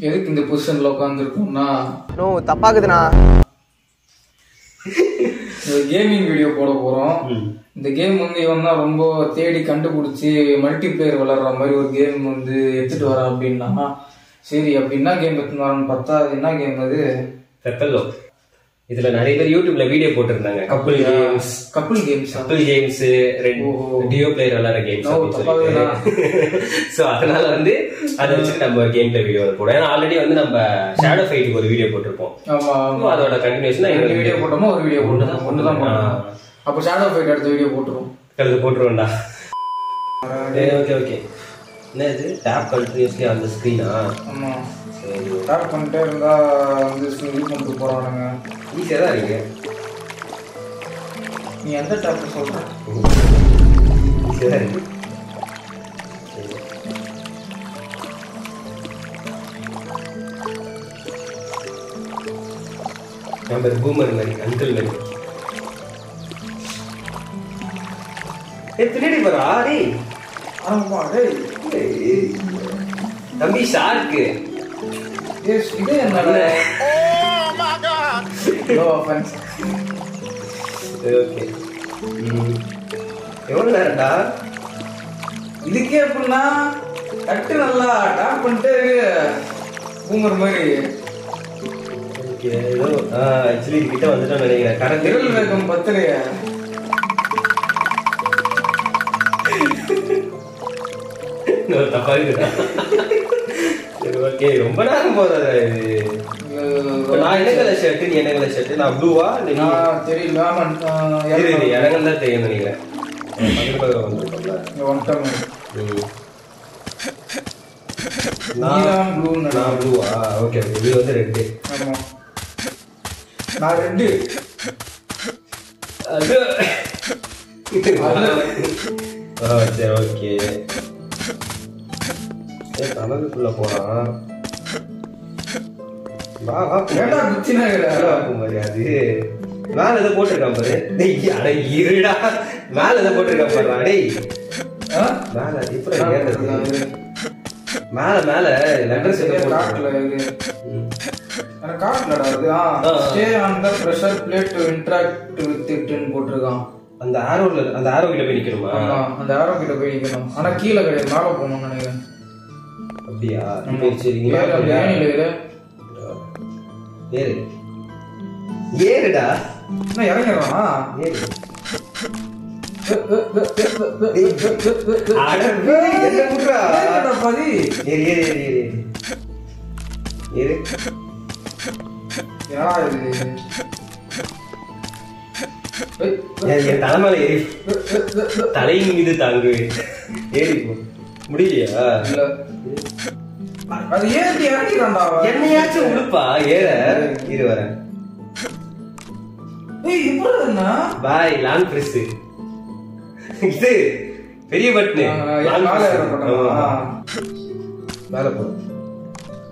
எதுக்கு இந்த பொசிஷன்ல உட்காந்துருக்கோம்னா தப்பாக்குதுண்ணா. கேமிங் வீடியோ போட போறோம். இந்த கேம் வந்து இவன் தான் ரொம்ப தேடி கண்டுபிடிச்சி மல்டிபிளேயர் விளையாடுற மாதிரி ஒரு கேம் வந்து எடுத்துட்டு வர அப்படின்னா சரி அப்படின்னா கேம் எடுத்துட்டு வரான்னு பார்த்தா அது என்ன கேம் அது? பெப்பல்லோ. இதுல நிறைய பேர் யூடியூப்ல வீடியோ போட்டிருந்தாங்க. கப்புள் கேம்ஸ் டியோ பிளேயர் விளையாடுற கேம்ஸ். சோ அதனால வந்து அதை வச்சு நம்ம கேம் பிளே வீடியோ போடுவோம். ஏன்னா ஆல்ரெடி வந்து நம்ம ஷேடோ ஃபைட்டுக்கு ஒரு வீடியோ போட்டிருப்போம். அதோட கண்டினியூஷனா இந்த வீடியோ போட்டோமோ ஒரு வீடியோ போட்டோம் ஒண்ணுதான். அப்ப ஷேடோ ஃபைட் அடுத்த வீடியோ போட்டுருவோம்டா. Okay okay. என்ன இது டேப் கண்டினியூஸ்லி அந்த ஸ்கிரீனா? ஆமா சரி டேப் பண்ணிட்டே இருந்தா வந்து இது பண்ணிட்டு போறானுங்க. ஈஸியா தான் இருக்கு. நீ எந்த டேப் சொல்ற? ஈஸியா தான் இருக்கு. நம்ம பூமர் மாதிரி அங்கிள் மாதிரி பின்னாடி போறா டேய். ஆமா டேய் தம்பி ஷார்க்கு. எஸ் இது என்னடா? Oh my God. No offence. Okay. எவ்வளவு நேரம்டா இதுக்கே அப்படின்னா கட்டு நல்லா டாப் பண்ணிட்டு பூமர் மாதிரி. ஓகே ஏதோ ஆக்சுவலி கிட்ட வந்துட்டோம்னு நினைக்கிறேன். கரெக்ட் விரல் வேகம் பத்தலையா? தப்பா இருக்குடா. ஓகே ரொம்ப நேரம் போறாரு இது. நான் என்ன கலர் ஷர்ட், நீ என்ன கலர் ஷர்ட்? நான் ப்ளூவா? தெரியல. இடங்கள் தான் தெரியும் நினைக்கிறேன். பக்கத்துல வந்துருக்கோம்ல. நான் ப்ளூவா? Okay okay. இது வந்து ரெட். ஆமா நான் ரெட். அது சரி ஓகே. கனவுக்குள்ள போறான். அது மேல எதை போட்டிருக்கான் பாரு. இருடா மேல எதை போட்டிருக்கான் பாரு. டேய் மேல இப்ப மேல மேல லெட்டர்ஸ் போட்டிருக்கான். அந்த ஆரோ கிட்ட போய் நிக்கணுமா? அந்த ஆரோ கிட்ட போய் நிக்கணும். ஆனா கீழே கிடையாது, மேல போகணும்னு நினைக்கிறேன். அப்படியா? சரி ஏறுடா. என்ன இறங்கிடுறானா? தலைமையில ஏறி தலையின் மீது தாங்கு. ஏறி முடியலையா? அது ஏறி இறங்கிடான்டா. என்னையாச்சும் உடுப்பா ஏற. இரு வரேன். பாய் லாங் பிரஸ். இது பெரிய பட்டன். மேல போ.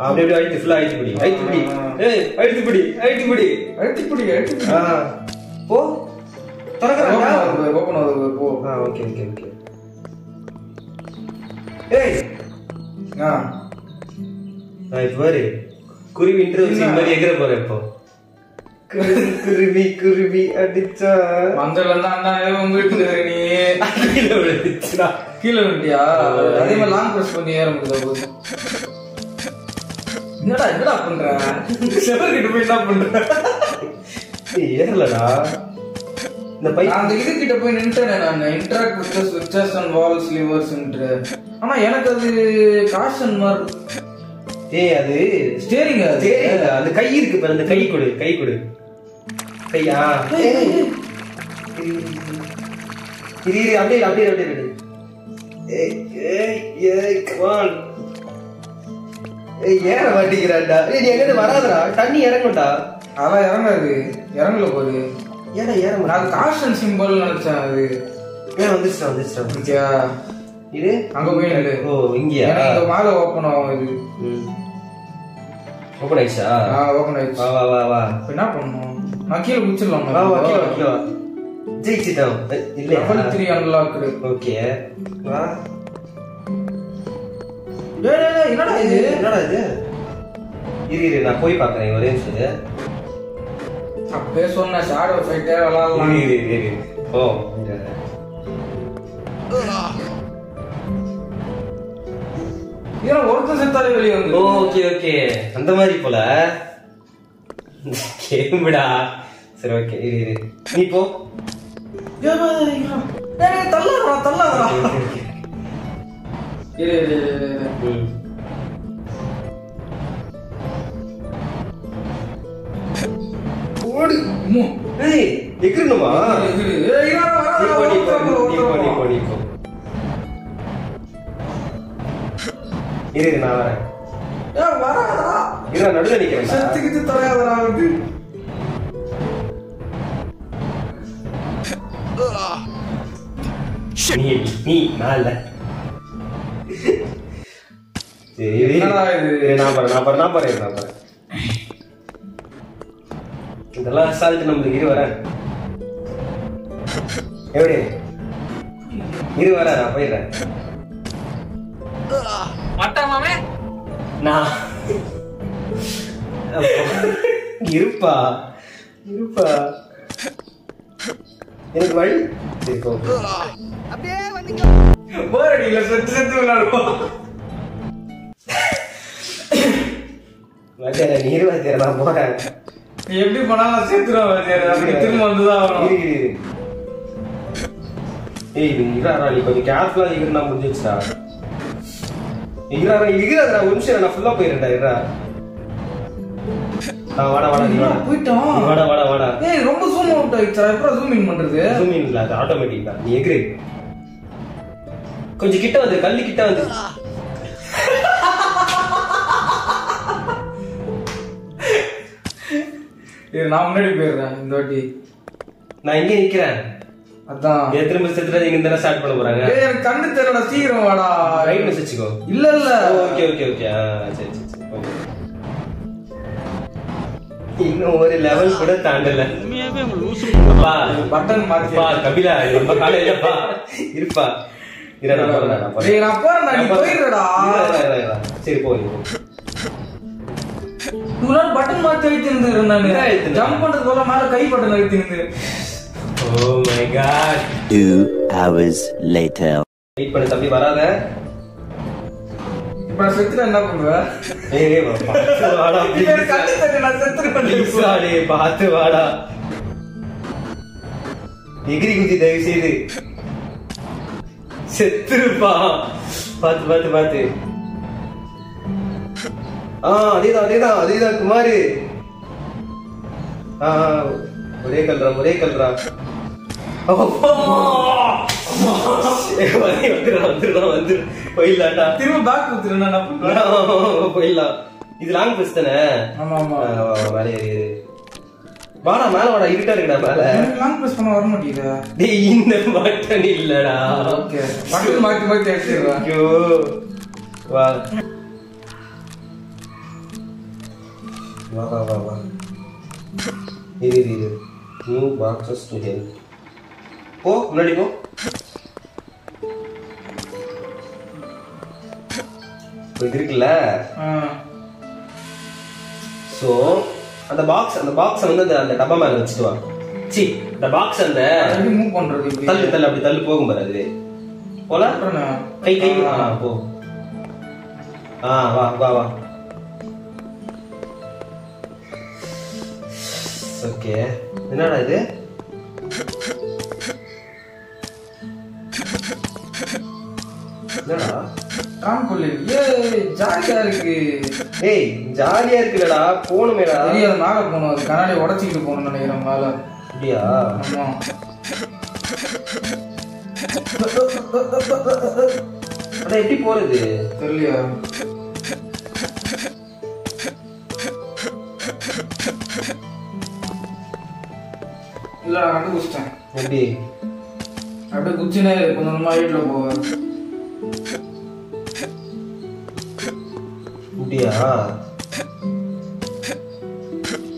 அப்படி அப்படி அழுத்தி ஃபுல்லா அழுத்தி பிடி. அழுத்தி பிடி. போ. தரங்கடா. ஓபன் ஆகுது போ. Okay okay okay. ஏய் இப்ப பாரு குருவி இன்டர்வியூ மாதிரி எகிற போறேன். இப்போ குருவி அடிச்சா மந்தல இருந்தா நீ கீழே விட்டியா? அதே மாதிரி லாங் பிரஸ் பண்ணி ஏற முடியாது. என்னடா பண்ற? செவர் கிட்ட போய் என்ன பண்ற? ஏறலடா. இந்த அந்த இது கிட்ட போய் நின்ட்டேன் நான். இன்டராக்ட் வித் தி ஸ்விட்சஸ் அண்ட் வால்ஸ் லிவர்ஸ் ன்று. ஆனா எனக்கு அது காஷன் மாதிரி. அது ஸ்டீரிங். அந்த கை இருக்கு பாரு. அந்த கை கொடு கையா. இரு அப்படியே ஏற மாட்டேங்கிறான்டா. நீ எங்க வராதடா. தண்ணி இறங்கும்டா. அதெல்லாம் இறங்காது. இறங்கல போகுது. ஏற நான் காஷன் சிம்பிள் நினைச்சேன். அது வந்துச்சா இது அங்க போய் நில்லு. ஓ இங்கயா? இந்த மேல ஓபன் ஆகும். இது ஓபன் ஆயிடுச்சா? ஓபன் ஆயிடுச்சு. வா என்ன பண்ணணும்? நான் கீழே குச்சிடலாம். கீழே ஜெயிச்சிட்டோம். இல்ல லெவல் 3 அன்லாக்டு. ஓகே வா. டேய் என்னடா இது? இரு நான் போய் பாக்குறேன் ஒரே நிமிஷம். அப்பவே சொன்ன ஷேடோ ஃபைட்டே விளையாடலாம். இரு ஓ ஏன் ஒருத்தர் செத்தாலே வெளியே வந்து. ஓகே அந்த மாதிரி போல கேம்டா. சரி ஓகே இரு நீ போ. தள்ளாதடா இரு. ஓடு ஏய் எகிரணுமா? நீ போ. இரு நான் வரேன். நடுவில் நிக்கிறேன். செத்துக்கிட்டு தொலையாதடா வந்து. நீ நான் இல்ல. சரி நான் பாறேன். இதெல்லாம் அசால்ட் நம்மளுக்கு. இரு வரேன். எப்படி இரு வரேன், நான் போயிடுறேன். நான் இருப்பா எனக்கு வழி. சரி போ. செத்து விளையாடுவோம். நீர் வாத்தியார நான் போறேன். எப்படி பண்ணாலும் சேர்த்துருவேன். திரும்ப வந்துதான் ஏய் நீ கொஞ்சம் கேர்ஃபுல்லா இருக்கிறா முடிஞ்சிச்சுடா. ஒரு நிமிஷம் நான் ஃபுல்லா போயிடுறேன்டா. வாடா நீ வாடா. ஏய் ரொம்ப ஜூம் அவுட் ஆயிடுச்சா? எப்பறம் ஜூம் இன் பண்றது? ஜூம் இன் இல்ல, அது ஆட்டோமேட்டிக் தான். நீ எகிரு. கொஞ்சம் கிட்ட வந்து, கல்லு கிட்ட வந்து. நான் முன்னாடி போயிடுறேன் இந்த வாட்டி. நான் இங்கே நிக்கிறேன். அதான் திரும்ப செத்துறது இங்க தான ஸ்டார்ட் பண்ண போறாங்க. ஏய் எனக்கு கண்ணு தெரியல, சீக்கிரம் வாடா. ரைட் மெசேஜ்க்கோ. இல்ல ஓகே சரி ஓகே. இன்னும் ஒரு லெவல் கூட தாண்டல. உண்மையாவே அவங்க லூசு. பா பட்டன் மாத்தி பா கபிலா ரொம்ப காலையிலப்பா இருப்பா. நான் போறேன். நீ போயிடுடா. சரி போ. இவ்வளவு பட்டன் மாத்தி அழுத்திருந்தேன் நானு. ஜம்ப் பண்றது போல மேல கை பட்டன் அழுத்திருந்தேன். Oh my god. 2 hours later. Wait பண்ணு தம்பி வராத. இப்ப நான் செத்துற என்ன பண்ணுவ? ஏய் வாடா. நீ கண்ணு தெரியல, நான் செத்துறேன். சாடி பாத்து வாடா. எகிரி குதி தயவு செய்து. செத்துருப்பா. பாத்து. அதேதான் குமாரு. ஒரே கல்றா. வந்து போயிடலாம்டா. திரும்ப பேக் ஊத்துறேன்னா போயிடலாம். இது லாங் பஸ் தானே? ஆமா மேலே ஏறு. வாடா மேல வாடா, இருட்டா இருக்குடா மேல. லாங் பிரஸ் பண்ண வர மாட்டேங்குது. டேய் இந்த பட்டன் இல்லடா. ஓகே பட்டன் மாத்தி அடிச்சிடுறேன். ஐயோ வா இரு. New boxes to help. போ முன்னாடி போ. இது இருக்குல்ல. சோ அந்த பாக்ஸ் வந்து அந்த டப்பா மேல வச்சிட்டு வா. சி அந்த பாக்ஸ் அந்த மூவ் பண்றது தள்ளு அப்படி தள்ளு போகும் பாரு. அது போல கை போ. வா. ஓகே என்னடா இது? என்னடா காம்புல ஜாலியா இருக்கு. ஏய் ஜாலியா இருக்குலடா. போணுமேடா. தெரியாது மேல போகணும். அது கண்ணாடி உடைச்சிக்கிட்டு போகணும்னு நினைக்கிறேன் மேல. அப்படியா? ஆமா. அதான் எப்படி போறது தெரியலையா? இல்ல நான் கண்டுபிடிச்சிட்டேன். எப்படி? அப்படியே குச்சினே கொஞ்சம் கொஞ்சமா வீட்டுல போவேன். அப்படியா?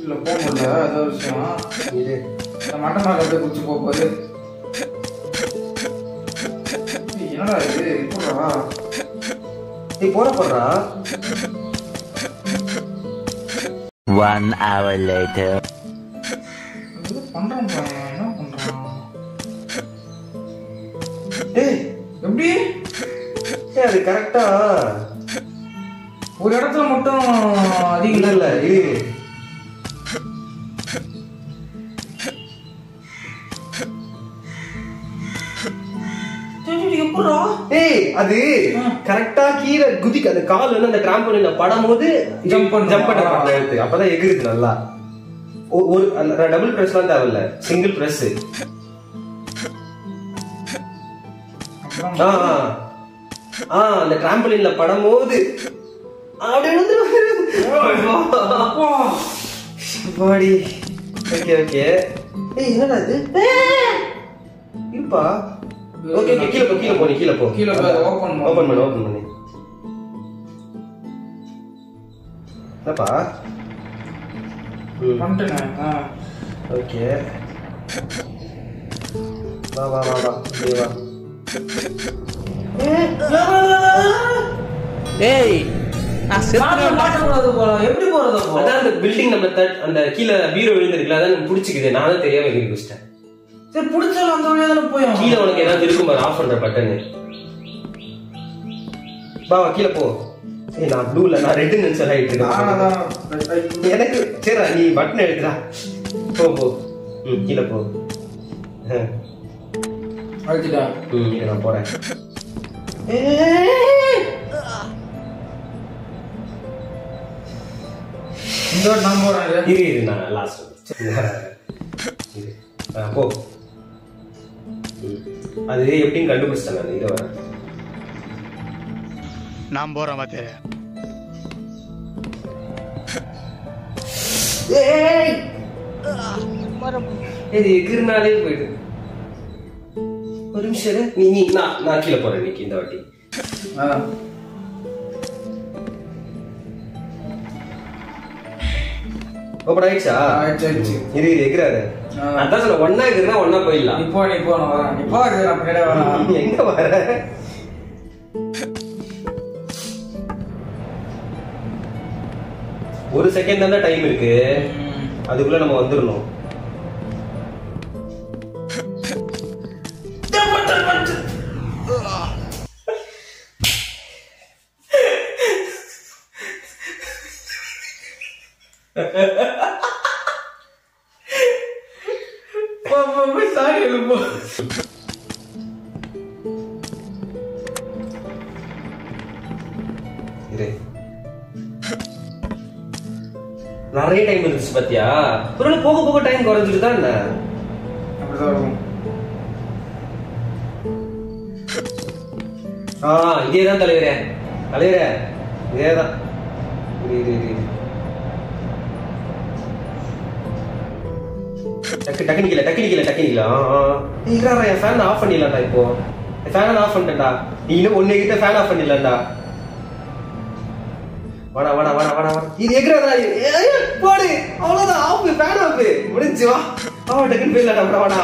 இல்ல போக முடியல. ஏதோ விஷயம் இது மட்டன் மேல அப்படியே குச்சி போகுது. என்னடா இது? இப்படா நீ போறா 1 hour later. பண்றான் பாருங்க, என்ன பண்றான்? டேய் எப்படி அது கரெக்டா ஒரு இடத்துல மட்டும் அதிகம் இல்ல இது எப்படா? ஏய் அது கரெக்டா கீழே குதிக்கு அந்த கால் வந்து அந்த டிராம்போலின்ல படும்போது ஜம்ப் பண்ண எடுத்து அப்பதான் எகிருது நல்லா. ஒரு டபுள் பிரஸ்லாம் தேவையில்ல, சிங்கிள் பிரஸ். அந்த டிராம்போலின்ல படும்போது அப்படி வந்து பாடி. Okay okay. ஏய் என்னடா இது? இருப்பா. ஓகே ஓகே, கீழ போ கீழ போ, நீ கீழ போ. கீழ போ, ஓபன் பண்ணு. என்னப்பா? பண்ணிட்டேன். ஓகே. வா வா வா வா. நீ வா. ஏய் நான் செத்து மாட்ட கூடாது போல. எப்படி போறது அப்போ? அதான் அந்த பில்டிங் நம்ம அந்த கீழ பீரோ விழுந்திருக்குல, அதான் எனக்கு பிடிச்சிக்குது. நான் தான் தெரியாம எங்க வச்சிட்டேன். சரி புடிச்சாலும் அந்த வழியா தான போய். கீழ உனக்கு ஏதாவது இருக்கும் பாரு, ஆஃப் பண்ற பட்டன். வா வா கீழ போ. ஏய் நான் ப்ளூல நான் ரெட் நினைச்சு ஆயிட்டு இருக்கேன். எனக்கு சரி நீ பட்டன் எடுத்துடா. போ போ. கீழ போ. அழுத்திட்டா. நான் போறேன். இந்த நான் போறேன். இரு நான் லாஸ்ட். போ. அது எப்படின்னு கண்டுபிடிச்சிட்டேன் நான். இதை வரேன். நான் போறேன் பாத்து. இது எகிர்னாலே போயிடு. ஒரு நிமிஷம் நீ நான் கீழே போறேன் இன்னைக்கு இந்த வாட்டி. ஓபன் ஆயிடுச்சா? ஆயிடுச்சு. இரு எகிறாரு. அதான் சொல்ல ஒன்னா எகிறா ஒன்னா போயிடலாம். இப்போ நீ போ, நான் வரேன். இப்போ நான் பின்னாடி வரேன். எங்க வர? ஒரு செகண்ட் தான் டைம் இருக்கு, அதுக்குள்ள நம்ம வந்துடணும். நிறைய டைம் இருந்துச்சு பாத்தியா? ஒரு போக போக டைம் குறைஞ்சிட்டு தான். என்ன அப்படிதான் இருக்கும். இதேதான் தலைவரே, இதேதான். டக்குனிக்கல. என் ஃபேன் ஆஃப் பண்ணிடலாம்டா. இப்போ ஃபேன் ஆஃப் பண்ணிட்டேன்டா. நீ இன்னும் ஒன்னு கிட்ட ஃபேன் ஆஃப் பண்ணிடலாம்டா. வாடா. இது எங்கடா? போடு. அவ்வளவுதான். ஆஃப் ஃபேன் ஆஃப் முடிஞ்சு வா. டக்குனு போயிடலாம்டா. அப்புறம் வாடா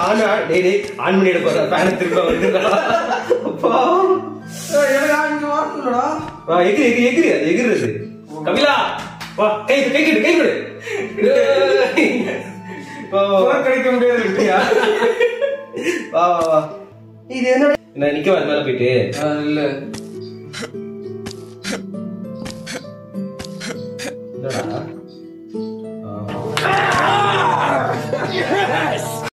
ஆன் பண்ணிட போற ஃபேன் திரும்ப வந்துடா. அப்பா எனக்கு அங்க வரணும்டா. வா எகிரி அது எகிரிறது. கபிலா வா, கை கொடு. கிடைக்க முடியாது. வா இது என்ன நிக்க மேல போயிட்டு இல்ல என்னடா